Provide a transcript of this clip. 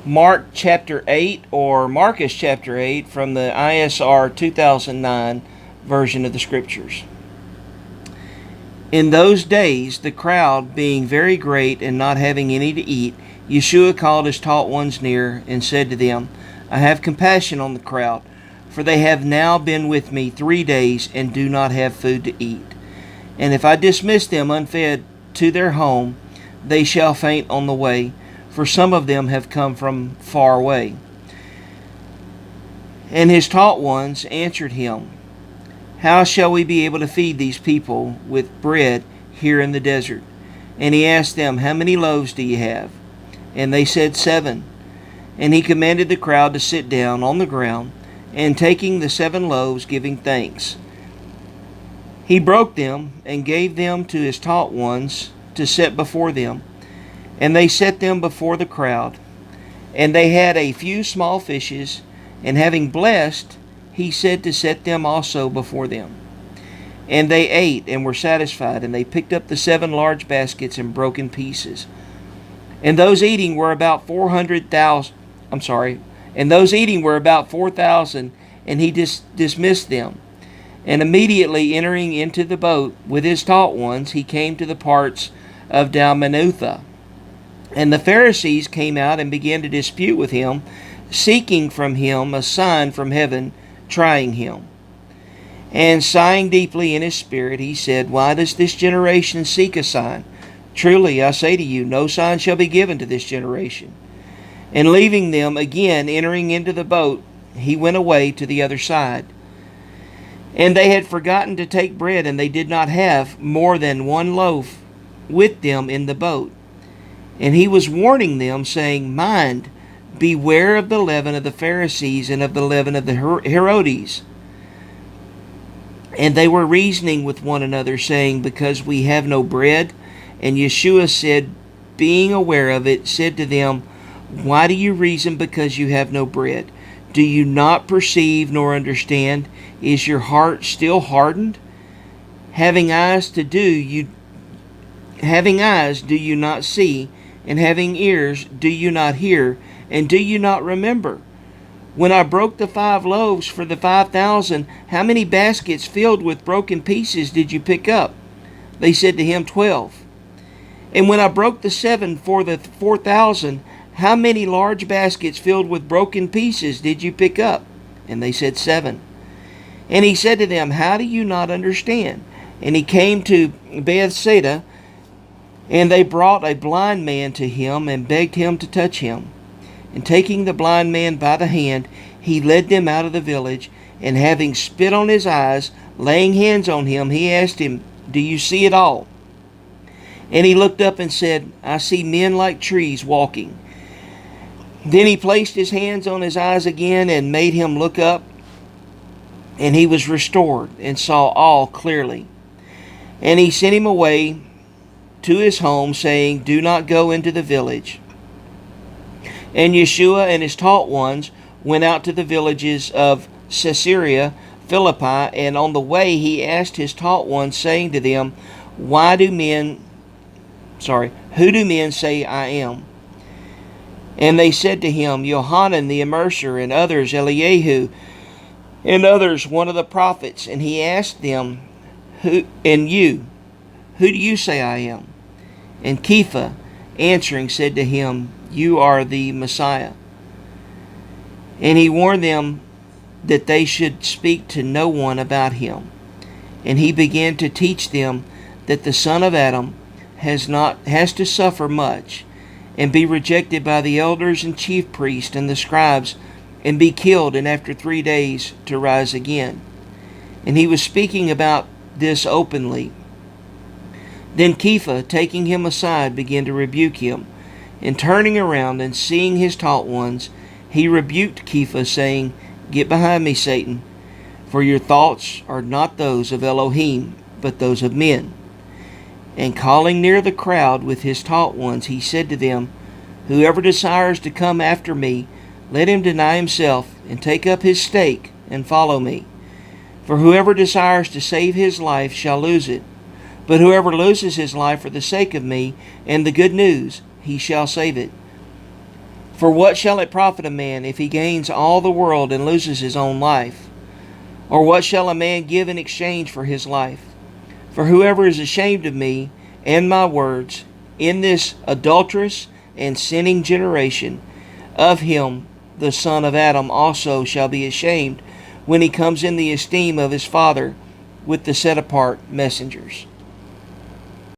Mark chapter 8 or Marcus chapter 8 from the ISR 2009 version of the Scriptures. In those days, the crowd being very great and not having any to eat, Yeshua called his taught ones near and said to them, I have compassion on the crowd, for they have now been with me 3 days and do not have food to eat. And if I dismiss them unfed to their home, they shall faint on the way, for some of them have come from far away. And his taught ones answered him, How shall we be able to feed these people with bread here in the desert? And he asked them, How many loaves do you have? And they said, 7. And he commanded the crowd to sit down on the ground, and taking the 7 loaves, giving thanks, he broke them and gave them to his taught ones to set before them. And they set them before the crowd. And they had a few small fishes, and having blessed, he said to set them also before them. And they ate and were satisfied, and they picked up the 7 large baskets and broken pieces. And those eating were about 400,000. And those eating were about 4,000, and he dismissed them. And immediately entering into the boat with his taught ones, he came to the parts of Dalmanutha. And the Pharisees came out and began to dispute with him, seeking from him a sign from heaven, trying him. And sighing deeply in his spirit, he said, Why does this generation seek a sign? Truly, I say to you, no sign shall be given to this generation. And leaving them again, entering into the boat, he went away to the other side. And they had forgotten to take bread, and they did not have more than 1 loaf with them in the boat. And he was warning them, saying, Mind, beware of the leaven of the Pharisees and of the leaven of the Herodes. And they were reasoning with one another, saying, Because we have no bread. And Yeshua said, being aware of it, said to them, Why do you reason because you have no bread? Do you not perceive nor understand? Is your heart still hardened? Having eyes, do you not see? And having ears, do you not hear? And do you not remember? When I broke the 5 loaves for the 5,000, how many baskets filled with broken pieces did you pick up? They said to him, 12. And when I broke the 7 for the 4,000, how many large baskets filled with broken pieces did you pick up? And they said, 7. And he said to them, How do you not understand? And he came to Bethsaida, and they brought a blind man to him, and begged him to touch him. And taking the blind man by the hand, he led them out of the village, and having spit on his eyes, laying hands on him, he asked him, Do you see it all? And he looked up and said, I see men like trees walking. Then he placed his hands on his eyes again and made him look up, and he was restored and saw all clearly. And he sent him away to his home, saying, Do not go into the village. And Yeshua and his taught ones went out to the villages of Caesarea Philippi, and on the way he asked his taught ones, saying to them, Who do men say I am? And they said to him, Yohanan the Immerser, and others Eliyahu, and others one of the prophets. And he asked them, Who do you say I am? And Kepha, answering, said to him, You are the Messiah. And he warned them that they should speak to no one about him. And he began to teach them that the son of Adam has to suffer much, and be rejected by the elders and chief priests and the scribes, and be killed, and after 3 days to rise again. And he was speaking about this openly. Then Kepha, taking him aside, began to rebuke him. And turning around and seeing his taught ones, he rebuked Kepha, saying, Get behind me, Satan, for your thoughts are not those of Elohim, but those of men. And calling near the crowd with his taught ones, he said to them, Whoever desires to come after me, let him deny himself, and take up his stake, and follow me. For whoever desires to save his life shall lose it. But whoever loses his life for the sake of me and the good news, he shall save it. For what shall it profit a man if he gains all the world and loses his own life? Or what shall a man give in exchange for his life? For whoever is ashamed of me and my words in this adulterous and sinning generation, of him the son of Adam also shall be ashamed when he comes in the esteem of his Father with the set apart messengers.